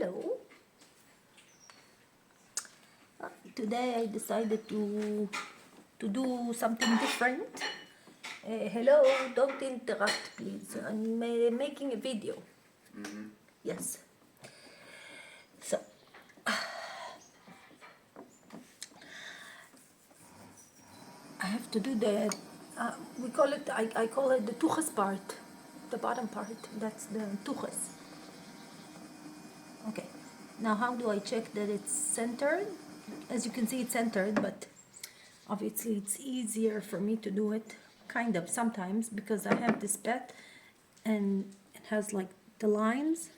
Hello. Today I decided to do something different. Hello, don't interrupt, please. I'm making a video. Yes. So I have to do the we call it I call it the tuches part, the bottom part. That's the tuches. Okay. Now how do I check that it's centered? As you can see, it's centered, but obviously it's easier for me to do it kind of sometimes because I have this pet and it has like the lines,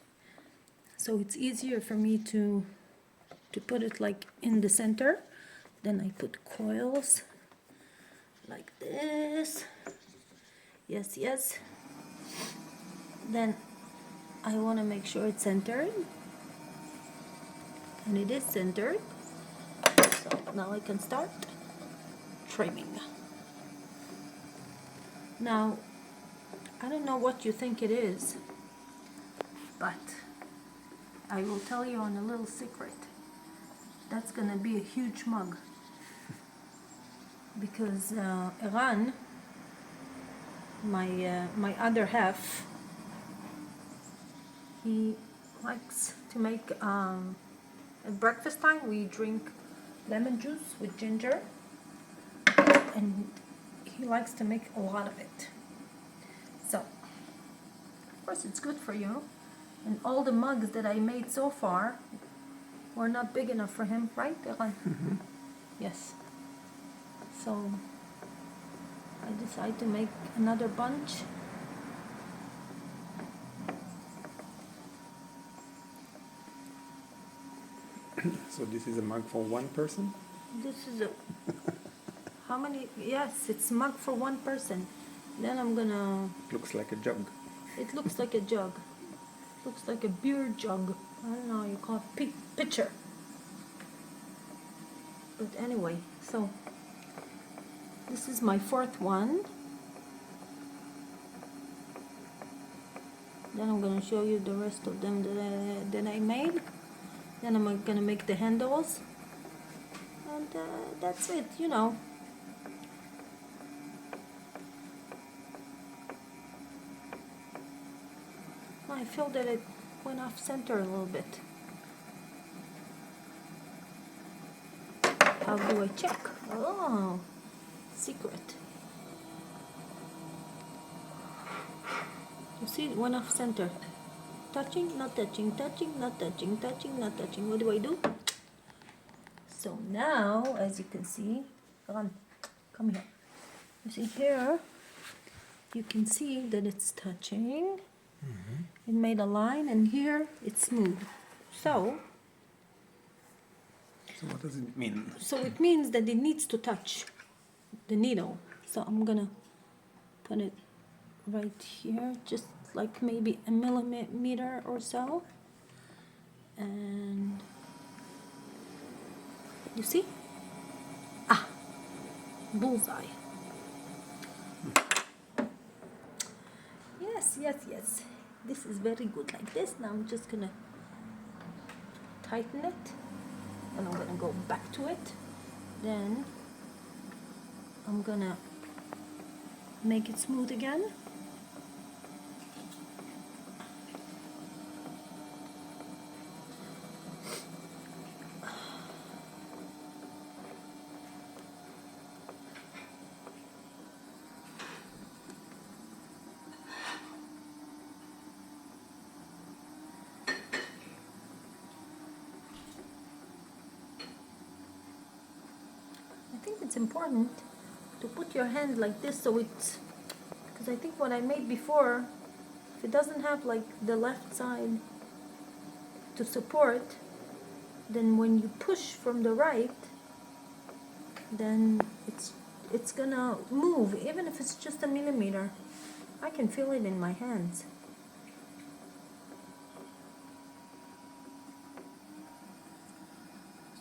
so it's easier for me to put it like in the center. Then I put coils like this. Yes. Then I want to make sure it's centered, and it is centered. So now I can start trimming. Now I don't know what you think it is, but I will tell you on a little secret. That's gonna be a huge mug because Iran, my other half, he likes to make at breakfast time we drink lemon juice with ginger, and he likes to make a lot of it. So of course it's good for you, and all the mugs that I made so far were not big enough for him, right, Iran? Yes. So I decided to make another bunch. So this is a mug for one person? This is a how many? Yes, it's mug for one person. Then I'm gonna. Looks like a jug. It looks like a jug. Looks like a beer jug. I don't know how you call it, pitcher. But anyway, so this is my fourth one. Then I'm gonna show you the rest of them that I made. Then I'm gonna make the handles, and that's it. You know. I feel that it went off center a little bit. How do I check? Oh, secret. You see, it went off center. Touching, not touching, touching, not touching, touching, not touching. What do I do? So now, as you can see, come here. You see here, you can see that it's touching. It made a line, and here it's smooth. So what does it mean? So it means that it needs to touch the needle. So I'm gonna put it right here, just like maybe a millimeter or so. And you see? Bullseye. Yes. This is very good like this. Now I'm just gonna tighten it, and I'm gonna go back to it. Then I'm gonna make it smooth again. I think it's important to put your hand like this, so it's, because I think what I made before, if it doesn't have like the left side to support, then when you push from the right, then it's gonna move, even if it's just a millimeter. I can feel it in my hands.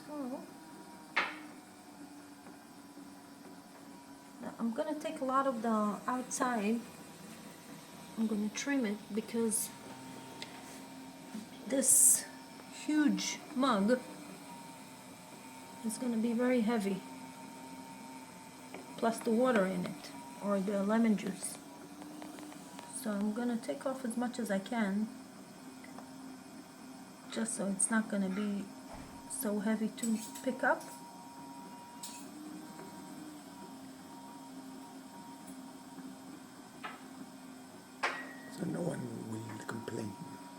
So I'm gonna take a lot of the outside. I'm gonna trim it because this huge mug is going to be very heavy, plus the water in it, or the lemon juice. So I'm going to take off as much as I can, just so it's not going to be so heavy to pick up. So no one will complain.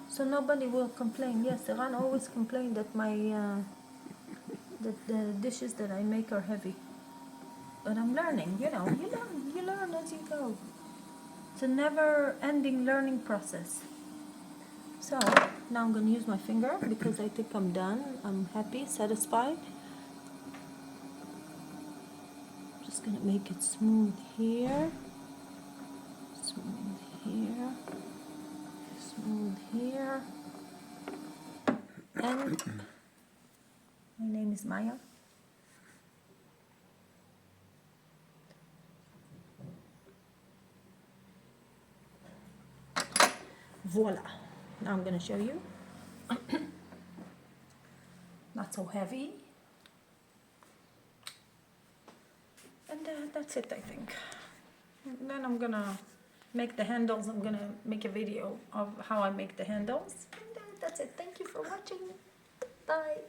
So nobody will complain. Yes, Iran always complained that that the dishes that I make are heavy. But I'm learning, you know, you learn as you go. It's a never-ending learning process. So now I'm gonna use my finger because I think I'm done. I'm happy, satisfied. Just gonna make it smooth here, smooth here, smooth here. And my name is Maya. Voila. Now I'm going to show you. Not so heavy. And that's it, I think. And then I'm going to make the handles. I'm going to make a video of how I make the handles. And that's it. Thank you for watching. Bye.